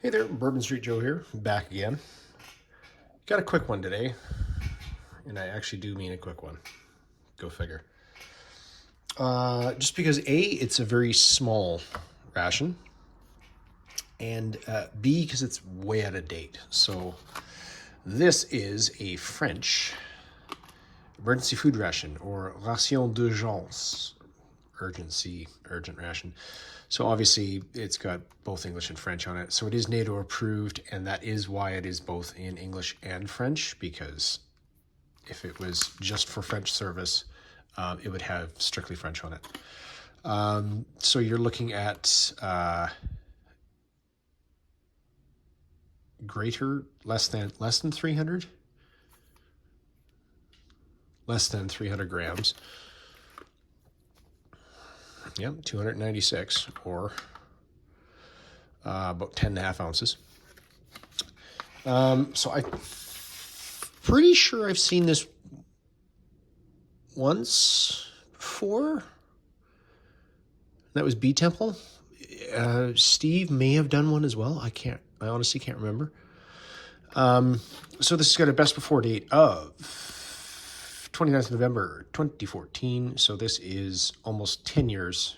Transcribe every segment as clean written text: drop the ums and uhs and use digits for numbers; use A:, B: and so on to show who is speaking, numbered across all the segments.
A: Hey there, Bourbon Street Joe here, back again. Got a quick one today, and I actually do mean a quick one. Go figure. Just because A, it's a very small ration, and B, because it's way out of date. So this is a French emergency food ration, or ration d'urgence, urgent ration. So obviously it's got both English and French on it. So it is NATO approved, and that is why it is both in English and French, because if it was just for French service, it would have strictly French on it. So you're looking at less than 300? Less than 300 grams. Yep, 296, or about 10 and a half ounces. So I'm pretty sure I've seen this once before. That was B Temple. Steve may have done one as well. I honestly can't remember. So this has got a best before date of 29th of November 2014. So this is almost 10 years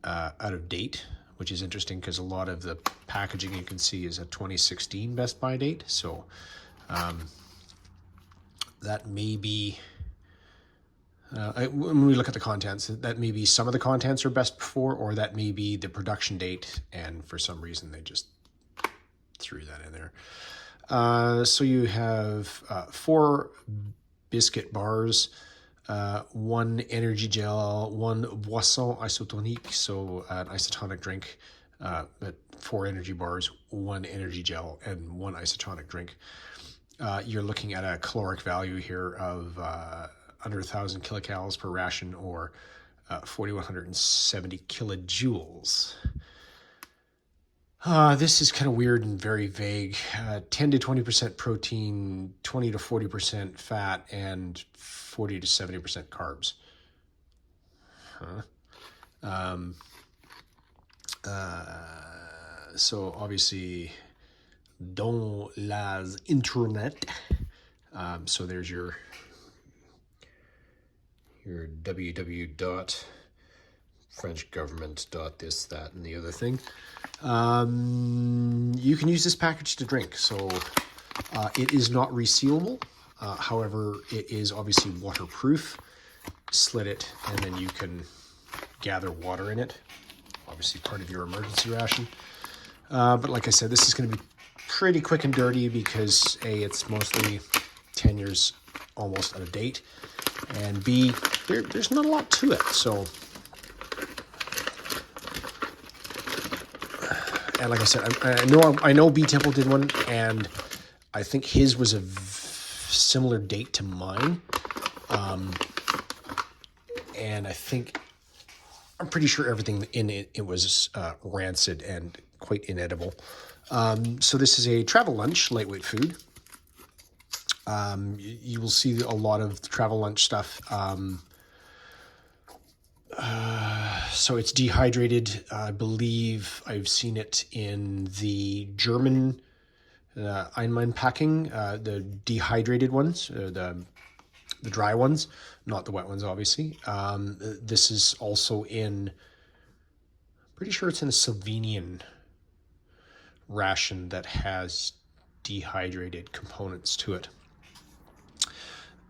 A: out of date, which is interesting because a lot of the packaging you can see is a 2016 best by date. So that may be, when we look at the contents, that may be some of the contents are best before, or that may be the production date, and for some reason they just threw that in there. So you have 4 biscuit bars, 1 energy gel, 1 boisson isotonic, so an isotonic drink, but 4 energy bars, 1 energy gel, and 1 isotonic drink. You're looking at a caloric value here of under 1,000 kilocalories per ration, or 4,170 kilojoules. This is kind of weird and very vague. 10 to 20% protein, 20 to 40% fat, and 40 to 70% carbs. So obviously, dans las internet. So there's your www. French government this, that, and the other thing. You can use this package to drink. So it is not resealable. However, it is obviously waterproof. Slit it, and then you can gather water in it. Obviously part of your emergency ration. But like I said, this is going to be pretty quick and dirty because A, it's mostly 10 years almost out of date, and B, there's not a lot to it. So, and like I said, I know B Temple did one, and I think his was a similar date to mine. And I'm pretty sure everything in it was rancid and quite inedible. So this is a travel lunch, lightweight food. You will see a lot of travel lunch stuff. So it's dehydrated. I believe I've seen it in the German Einmann packing, the dehydrated ones, the dry ones, not the wet ones, obviously. This is also pretty sure it's in a Slovenian ration that has dehydrated components to it.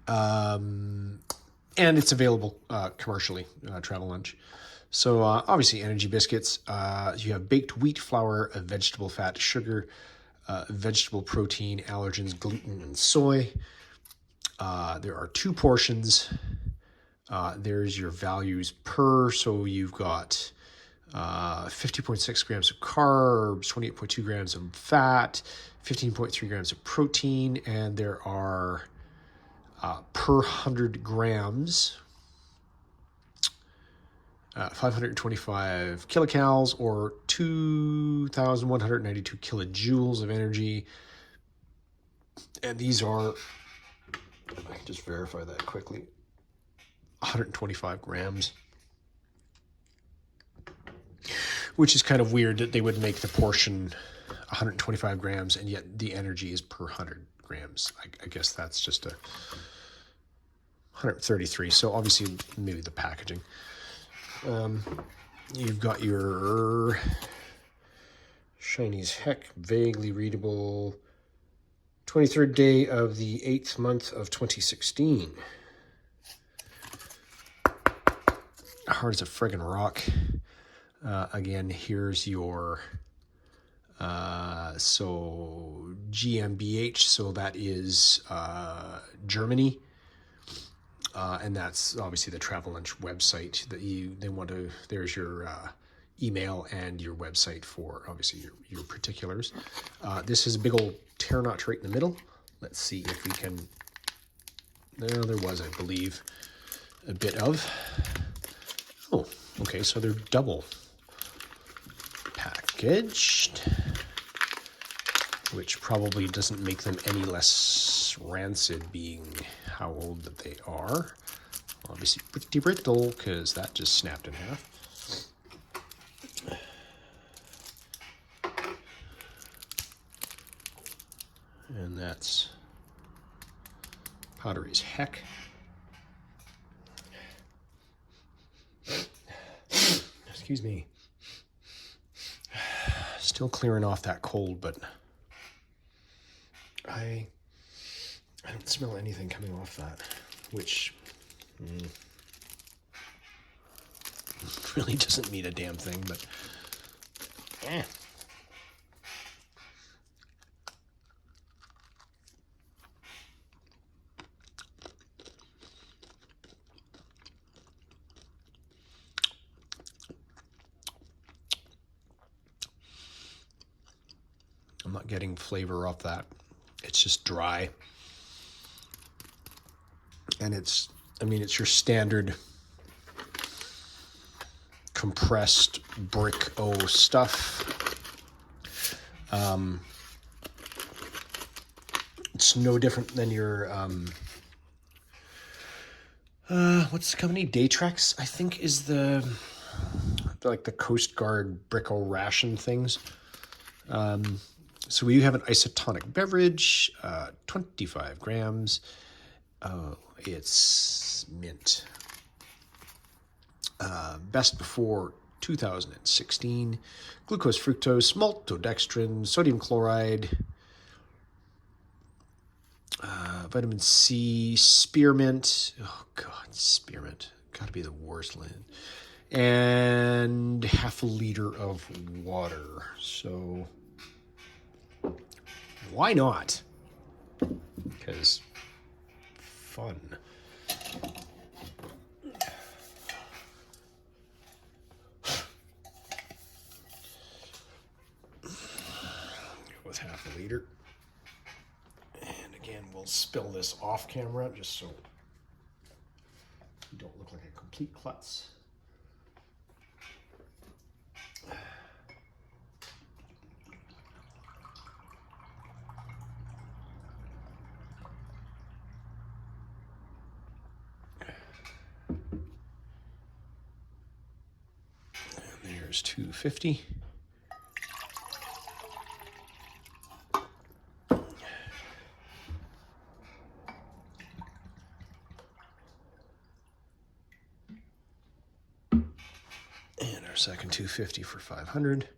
A: And it's available commercially, travel lunch. So obviously energy biscuits, you have baked wheat flour, vegetable fat, sugar, vegetable protein, allergens, gluten, and soy. There are 2 portions. There's your values per, so you've got 50.6 grams of carbs, 28.2 grams of fat, 15.3 grams of protein, and there are per 100 grams, 525 kilocalories, or 2,192 kilojoules of energy. And these are, I can just verify that quickly, 125 grams. which is kind of weird that they would make the portion 125 grams and yet the energy is per 100 grams. I guess that's just a 133. So obviously maybe the packaging. You've got your Chinese heck, vaguely readable, 23rd day of the 8th month of 2016. Hard as a friggin' rock. Again, here's your so GmbH, so that is Germany, and that's obviously the Travel Lunch website that they want to. There's your email and your website for obviously your particulars. This is a big old tear notch right in the middle. Let's see if we can. There was, I believe, a bit of. Oh, okay, so they're double packaged, which probably doesn't make them any less rancid, being how old that they are. Obviously pretty brittle, because that just snapped in half. And that's powdery as heck. Excuse me. Still clearing off that cold, but I don't smell anything coming off that, which really doesn't mean a damn thing, but I'm not getting flavor off that. It's just dry. And it's your standard compressed brick stuff. It's no different than your, what's the company? Daytrex, I think, is the Coast Guard brick ration things. So we have an isotonic beverage, 25 grams. Oh, it's mint. Best before 2016. Glucose, fructose, maltodextrin, sodium chloride, vitamin C, spearmint. Oh, God, spearmint. Gotta be the worst. And half a liter of water. So why not? Because fun. Go with half a liter. And again, we'll spill this off camera just so you don't look like a complete klutz. There's 250. And our second 250 for 500.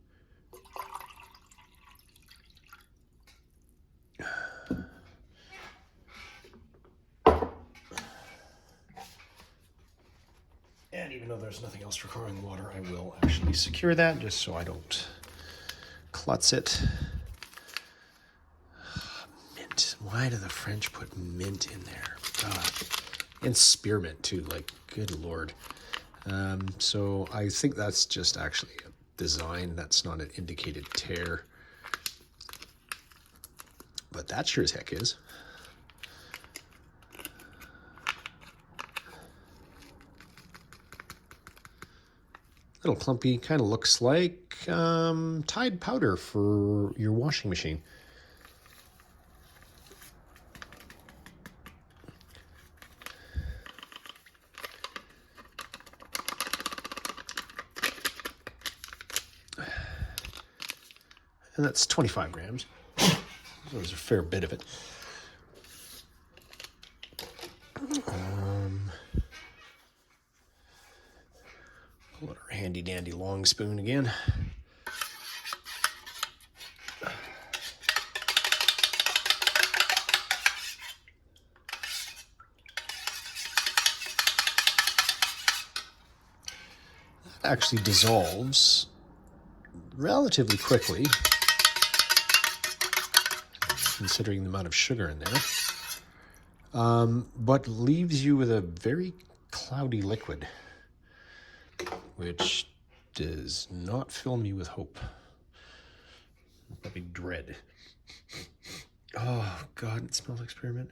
A: And even though there's nothing else requiring water, I will actually secure that just so I don't klutz it. Mint. Why do the French put mint in there? God. And spearmint too, like, good Lord. So I think that's just actually a design. That's not an indicated tear. But that sure as heck is. Little clumpy, kind of looks like Tide powder for your washing machine. And that's 25 grams. So there's a fair bit of it. Pull out our handy dandy long spoon again. That actually dissolves relatively quickly, considering the amount of sugar in there, but leaves you with a very cloudy liquid, which does not fill me with hope. Let me dread. Oh, God, it smells like spearmint.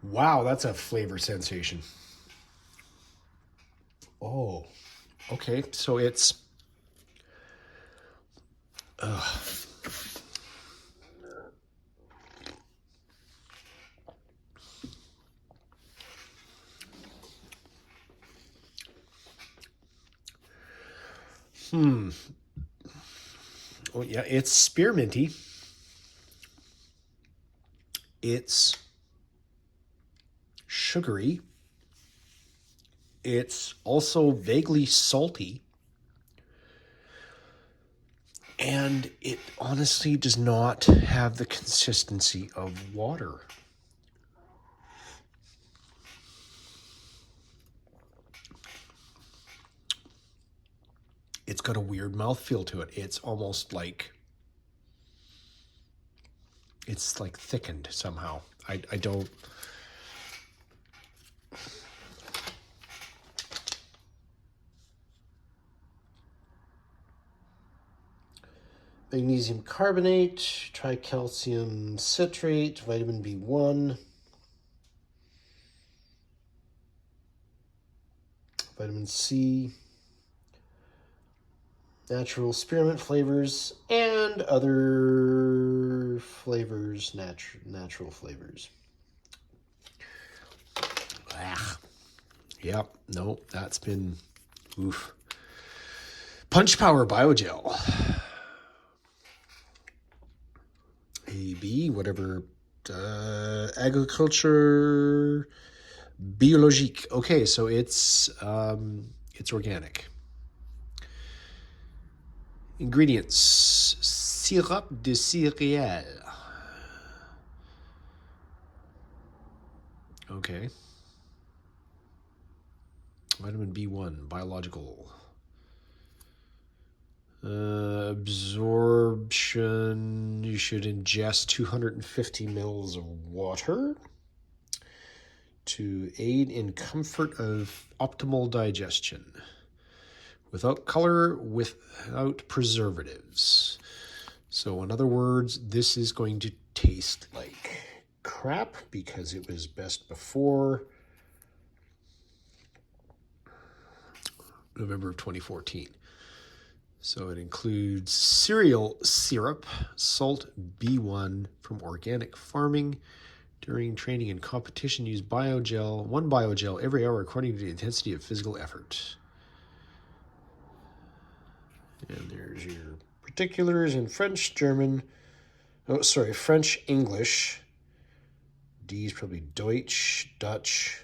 A: Wow, that's a flavor sensation. Oh, okay, so it's... Oh, yeah, it's spearminty. It's sugary. It's also vaguely salty. And it honestly does not have the consistency of water. It's got a weird mouthfeel to it. It's almost like... It's like thickened somehow. I don't... Magnesium carbonate, tricalcium citrate, vitamin B1, vitamin C, natural spearmint flavors, and other flavors, natural flavors. Yep, no, that's been, oof. Punch Power Biogel. AB, whatever, agriculture biologique. Okay, so it's organic. Ingredients: sirop de céréales. Okay. Vitamin B1, biological. Absorption, you should ingest 250 mils of water to aid in comfort of optimal digestion. Without color, without preservatives. So in other words, this is going to taste like crap because it was best before November of 2014. So it includes cereal syrup, salt B1 from organic farming. During training and competition, use biogel, one biogel every hour according to the intensity of physical effort. And there's your particulars in French, German, French, English. D is probably Deutsch, Dutch,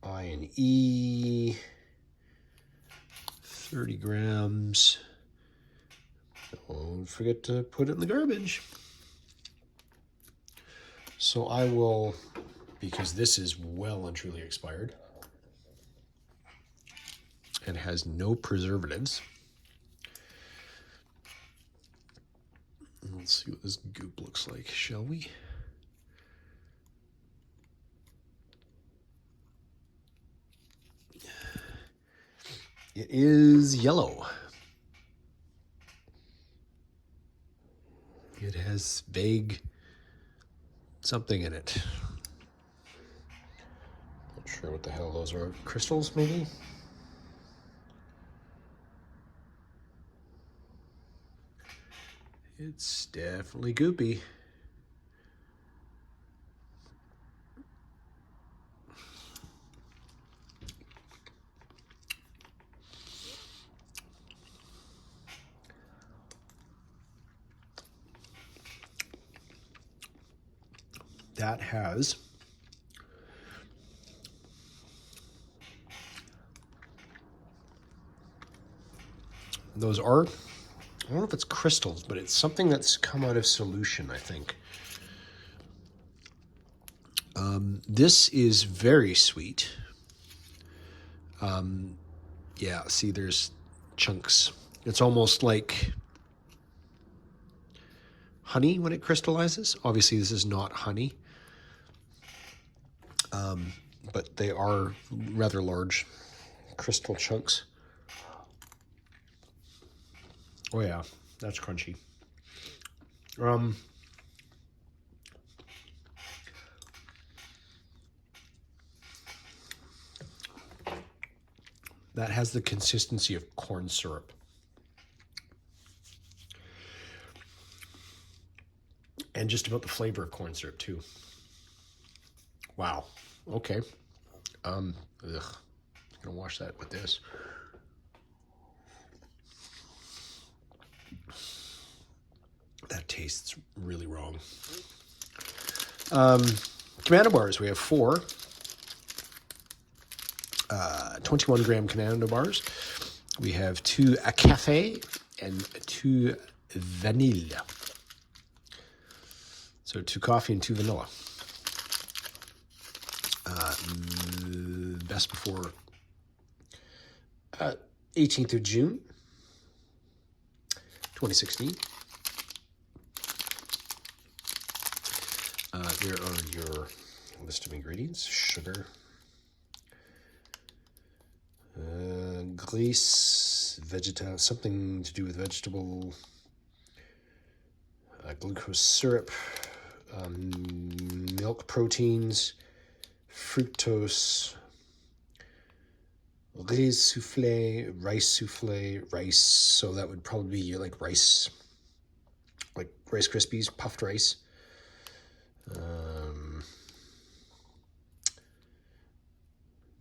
A: I and E. 30 grams. Don't forget to put it in the garbage. So I will, because this is well and truly expired and has no preservatives. Let's see what this goop looks like, shall we? It is yellow. It has vague something in it. Not sure what the hell those are. Crystals, maybe? It's definitely goopy. that has those are, I don't know if it's crystals, but it's something that's come out of solution, I think. This is very sweet. Yeah, see, there's chunks. It's almost like honey when it crystallizes. Obviously, this is not honey, but they are rather large crystal chunks. Oh yeah, that's crunchy. That has the consistency of corn syrup. And just about the flavor of corn syrup too. Wow. Okay. I'm gonna wash that with this. That tastes really wrong. Commando bars. We have 4. 21 gram Commando bars. We have 2 a cafe and 2 vanilla. So 2 coffee and 2 vanilla. Best before 18th of June, 2016. There are your list of ingredients: sugar, grease, something to do with vegetable, glucose syrup, milk proteins, fructose, riz soufflé, rice. So that would probably be like Rice Krispies, puffed rice.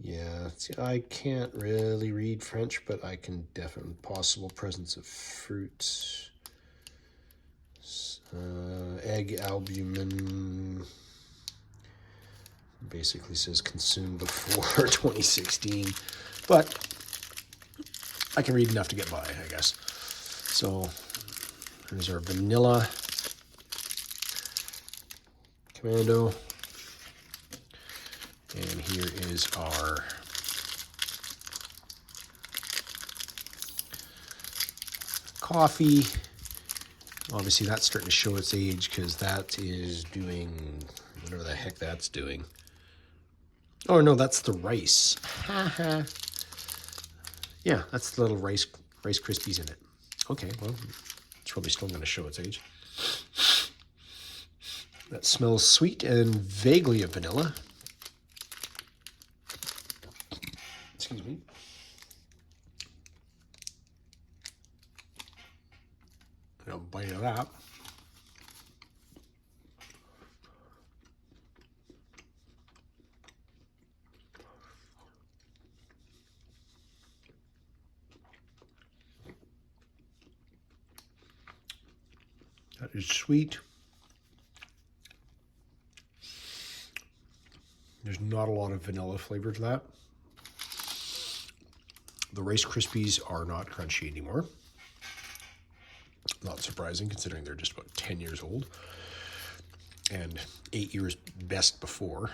A: Yeah, see, I can't really read French, but I can definitely possible presence of fruit. Egg albumin. Basically says consumed before 2016, but I can read enough to get by, I guess. So here's our vanilla Commando, and here is our coffee. Obviously that's starting to show its age because that is doing whatever the heck that's doing. Oh no, that's the rice. Yeah, that's the little Rice Krispies in it. Okay, well, it's probably still going to show its age. That smells sweet and vaguely of vanilla. Excuse me. I'll bite of that. That is sweet. There's not a lot of vanilla flavor to that. The Rice Krispies are not crunchy anymore. Not surprising considering they're just about 10 years old. And 8 years best before.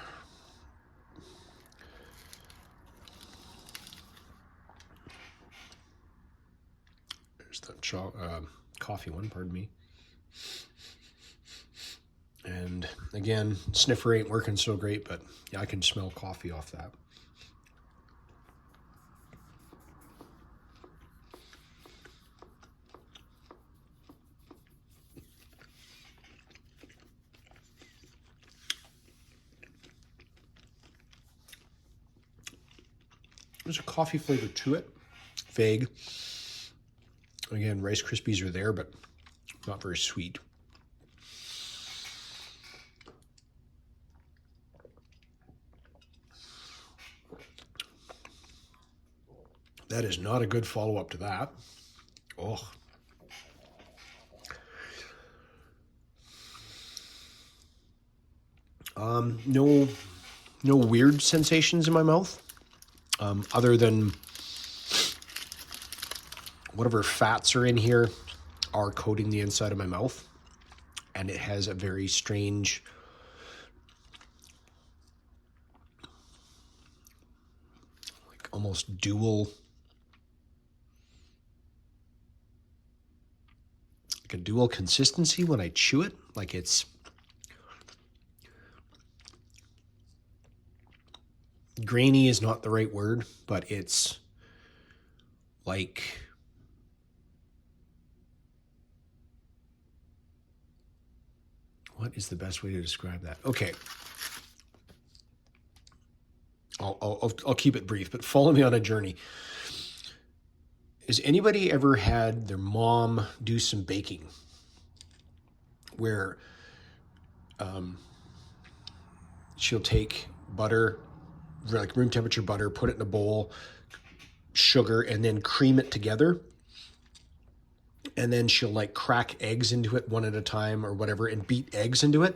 A: There's the coffee one, pardon me. And again, sniffer ain't working so great, but yeah, I can smell coffee off that. There's a coffee flavor to it, vague. Again, Rice Krispies are there, but not very sweet. That is not a good follow-up to that. Oh. No weird sensations in my mouth, other than whatever fats are in here are coating the inside of my mouth, and it has a very strange, like almost dual, like a dual consistency when I chew it. Like it's grainy is not the right word, but it's like what is the best way to describe that? Okay. I'll keep it brief, but follow me on a journey. Has anybody ever had their mom do some baking where she'll take butter, like room temperature butter, put it in a bowl, sugar, and then cream it together? And then she'll like crack eggs into it one at a time or whatever and beat eggs into it.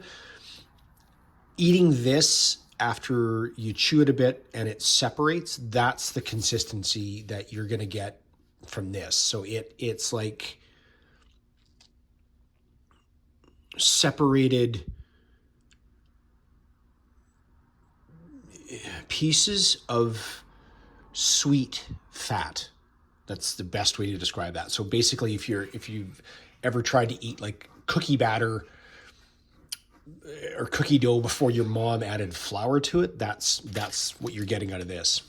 A: Eating this after you chew it a bit and it separates, that's the consistency that you're going to get from this. So it's like separated pieces of sweet fat. That's the best way to describe that. So basically, if you've ever tried to eat like cookie batter or cookie dough before your mom added flour to it, that's what you're getting out of this.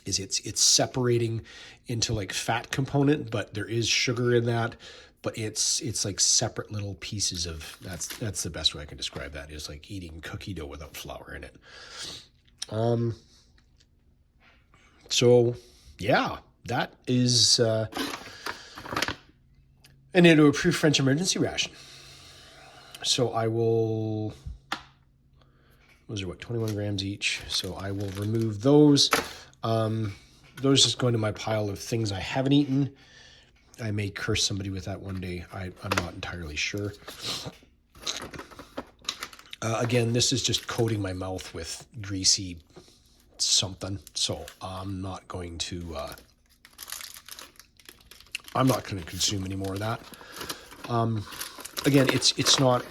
A: Is it's separating into like fat component, but there is sugar in that, but it's like separate little pieces of that's the best way I can describe that, is like eating cookie dough without flour in it. So yeah, that is an NATO approved French emergency ration. So I will, those are what, 21 grams each. So I will remove those. Those just go into my pile of things I haven't eaten. I may curse somebody with that one day. I'm not entirely sure. Again, this is just coating my mouth with greasy something. So I'm not going to consume any more of that. Again, it's not,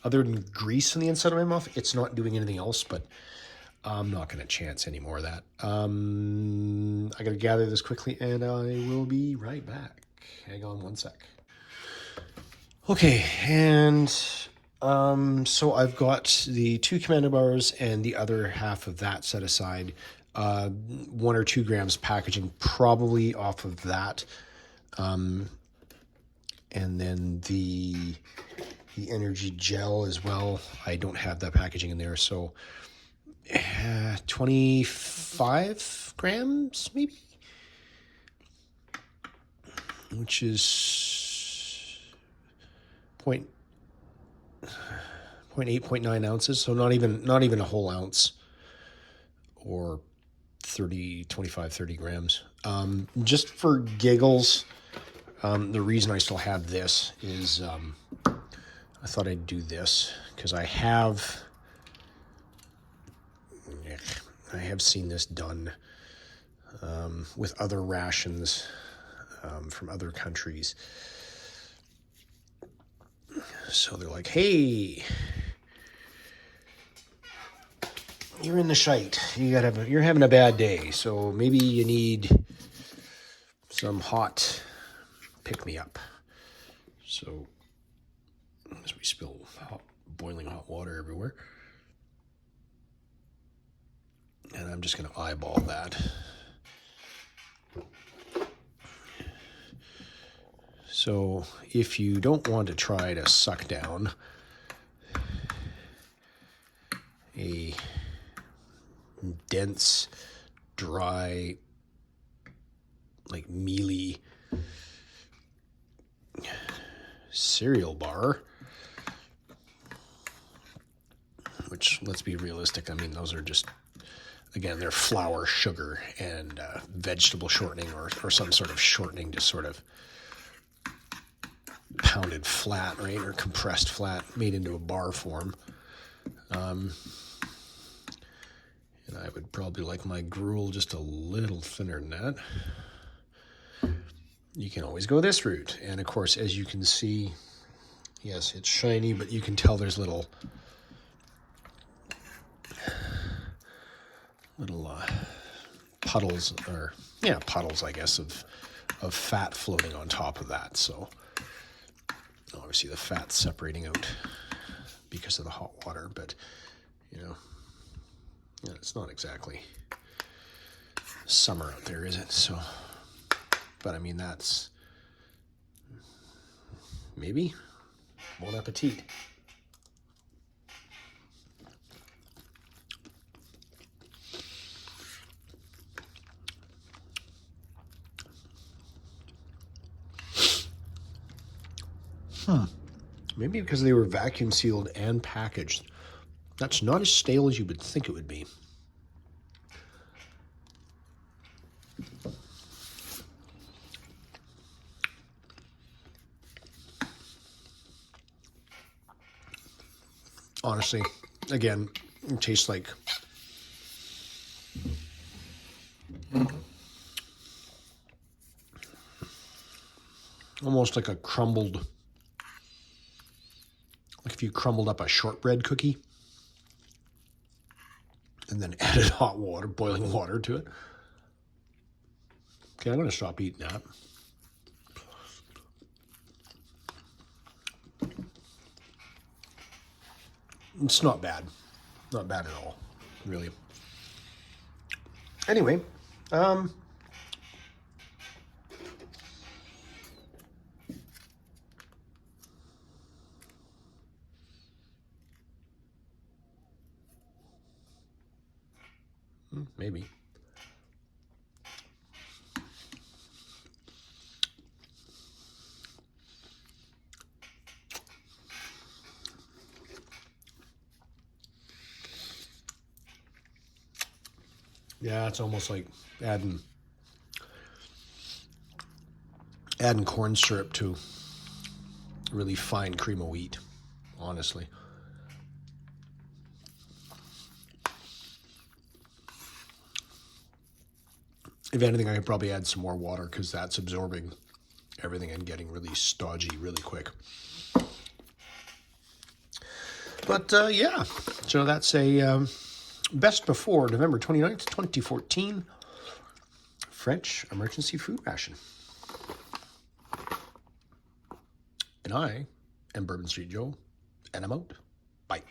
A: other than grease on the inside of my mouth, it's not doing anything else, but I'm not going to chance any more of that. I got to gather this quickly and I will be right back. Hang on one sec. Okay, and so I've got the 2 Commando bars and the other half of that set aside. 1 or 2 grams packaging probably off of that. And then the energy gel as well. I don't have that packaging in there, so 25 grams maybe, which is 0.8, 0.9 ounces. So not even a whole ounce, or 25, 30 grams. Just for giggles, the reason I still have this is I thought I'd do this because I have seen this done with other rations from other countries. So they're like, hey, you're in the shite. You're having a bad day. So maybe you need some hot pick-me-up. So as we spill boiling hot water everywhere. And I'm just going to eyeball that. So if you don't want to try to suck down a dense, dry, like mealy cereal bar, which, let's be realistic, I mean, those are just, again, they're flour, sugar, and vegetable shortening or some sort of shortening, just sort of pounded flat, right, or compressed flat, made into a bar form. And I would probably like my gruel just a little thinner than that. You can always go this route. And of course, as you can see, yes, it's shiny, but you can tell there's little puddles, or yeah, puddles, I guess, of fat floating on top of that. So obviously the fat's separating out because of the hot water, but you know, yeah, it's not exactly summer out there, is it? So, but I mean, that's maybe bon appetit. Maybe because they were vacuum sealed and packaged. That's not as stale as you would think it would be. Honestly, again, it tastes like almost like a crumbled, like if you crumbled up a shortbread cookie and then added hot water, boiling water to it. Okay, I'm going to stop eating that. It's not bad. Not bad at all, really. Anyway, maybe. Yeah, it's almost like adding corn syrup to really fine cream of wheat, honestly. If anything, I could probably add some more water because that's absorbing everything and getting really stodgy really quick. But yeah, so that's a best before November 29th, 2014 French emergency food ration. And I am Bourbon Street Joe, and I'm out. Bye.